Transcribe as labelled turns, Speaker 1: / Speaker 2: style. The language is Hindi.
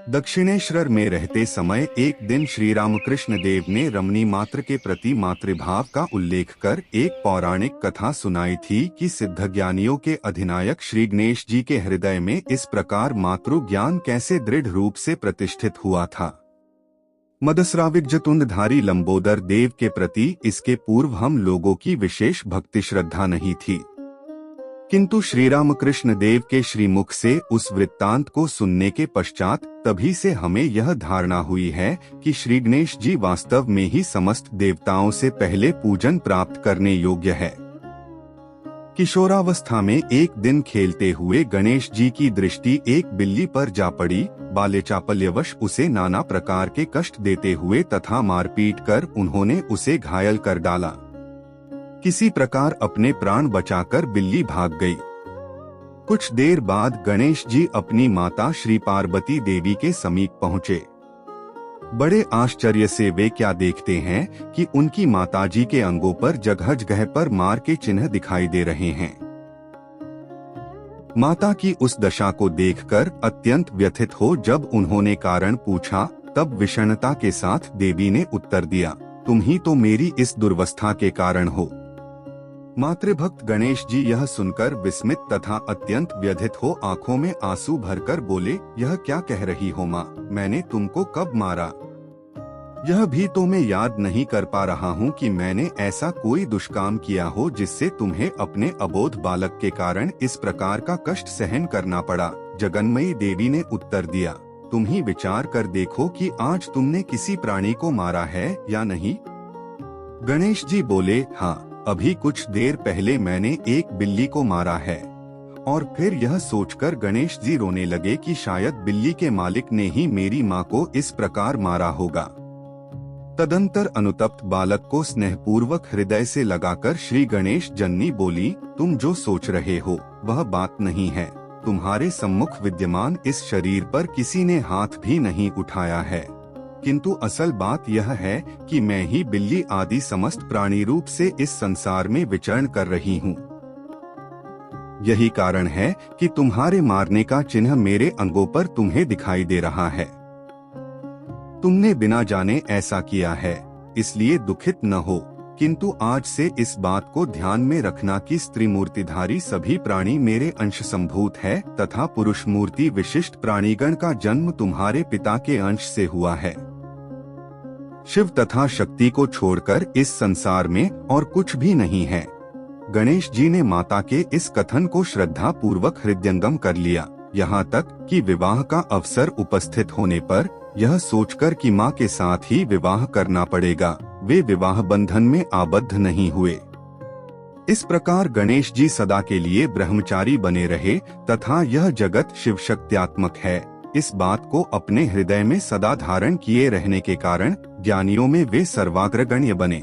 Speaker 1: दक्षिणेश्वर में रहते समय एक दिन श्री रामकृष्ण देव ने रमणी मात्र के प्रति मातृभाव का उल्लेख कर एक पौराणिक कथा सुनाई थी कि सिद्धज्ञानियों के अधिनायक श्री गणेश जी के हृदय में इस प्रकार मातृ ज्ञान कैसे दृढ़ रूप से प्रतिष्ठित हुआ था। मदस्राविक जतुंडधारी लंबोदर देव के प्रति इसके पूर्व हम लोगों की विशेष भक्ति श्रद्धा नहीं थी, किंतु श्री रामकृष्ण देव के श्रीमुख से उस वृत्तांत को सुनने के पश्चात तभी से हमें यह धारणा हुई है कि श्री गणेश जी वास्तव में ही समस्त देवताओं से पहले पूजन प्राप्त करने योग्य है। किशोरावस्था में एक दिन खेलते हुए गणेश जी की दृष्टि एक बिल्ली पर जा पड़ी। बाल्यचापल्यवश उसे नाना प्रकार के कष्ट देते हुए तथा मारपीट कर उन्होंने उसे घायल कर डाला। किसी प्रकार अपने प्राण बचाकर बिल्ली भाग गई। कुछ देर बाद गणेश जी अपनी माता श्री पार्वती देवी के समीप पहुँचे। बड़े आश्चर्य से वे क्या देखते हैं कि उनकी माताजी के अंगों पर जगह जगह पर मार के चिन्ह दिखाई दे रहे हैं। माता की उस दशा को देखकर अत्यंत व्यथित हो जब उन्होंने कारण पूछा, तब विषण्णता के साथ देवी ने उत्तर दिया, तुम ही तो मेरी इस दुर्वस्था के कारण हो। मातृभक्त गणेश जी यह सुनकर विस्मित तथा अत्यंत व्यथित हो आंखों में आंसू भरकर बोले, यह क्या कह रही हो माँ, मैंने तुमको कब मारा? यह भी तो मैं याद नहीं कर पा रहा हूँ कि मैंने ऐसा कोई दुष्काम किया हो जिससे तुम्हें अपने अबोध बालक के कारण इस प्रकार का कष्ट सहन करना पड़ा। जगन्मयी देवी ने उत्तर दिया, तुम ही विचार कर देखो कि आज तुमने किसी प्राणी को मारा है या नहीं। गणेश जी बोले, हाँ, अभी कुछ देर पहले मैंने एक बिल्ली को मारा है। और फिर यह सोचकर गणेश जी रोने लगे कि शायद बिल्ली के मालिक ने ही मेरी माँ को इस प्रकार मारा होगा। तदंतर अनुतप्त बालक को स्नेहपूर्वक हृदय से लगाकर श्री गणेश जननी बोली, तुम जो सोच रहे हो वह बात नहीं है। तुम्हारे सम्मुख विद्यमान इस शरीर पर किसी ने हाथ भी नहीं उठाया है, किंतु असल बात यह है कि मैं ही बिल्ली आदि समस्त प्राणी रूप से इस संसार में विचरण कर रही हूँ। यही कारण है कि तुम्हारे मारने का चिन्ह मेरे अंगों पर तुम्हें दिखाई दे रहा है। तुमने बिना जाने ऐसा किया है, इसलिए दुखित न हो, किंतु आज से इस बात को ध्यान में रखना कि स्त्री मूर्तिधारी सभी प्राणी मेरे अंश संभूत है तथा पुरुष मूर्ति विशिष्ट प्राणीगण का जन्म तुम्हारे पिता के अंश से हुआ है। शिव तथा शक्ति को छोड़कर इस संसार में और कुछ भी नहीं है। गणेश जी ने माता के इस कथन को श्रद्धा पूर्वक हृदयंगम कर लिया, यहाँ तक कि विवाह का अवसर उपस्थित होने पर यह सोचकर कि माँ के साथ ही विवाह करना पड़ेगा, वे विवाह बंधन में आबद्ध नहीं हुए। इस प्रकार गणेश जी सदा के लिए ब्रह्मचारी बने रहे तथा यह जगत शिव शक्त्यात्मक है, इस बात को अपने हृदय में सदा धारण किए रहने के कारण ज्ञानियों में वे सर्वाग्रगण्य बने।